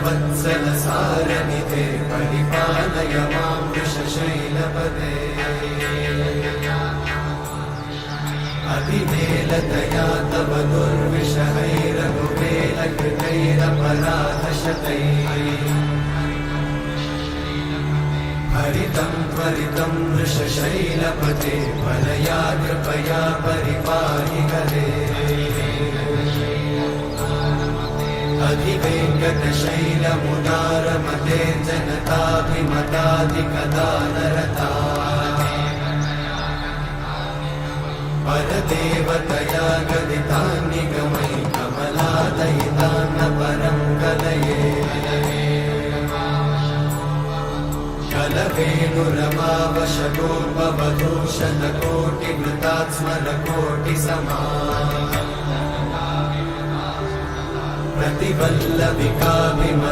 वत्सलसारनिधे परिपालय मां वृषशैलपदे अतिवेलतया तव दुर्विषहैरघुवेलकृतैरपराधशतैः हरितं त्वरितं वृषशैलपते वरया कृपया परिपाहि हरे अधिवेङ्कटशैलमुदारमते जनताभिमताधिकदानरता परदेवतया गदितान्निगमयि कमलादयितान्न परं कलये कलवेणुरमावशतोपवधूषणकोटिवृतात् स्मरकोटिसमा प्रतिवल्लविकाभिम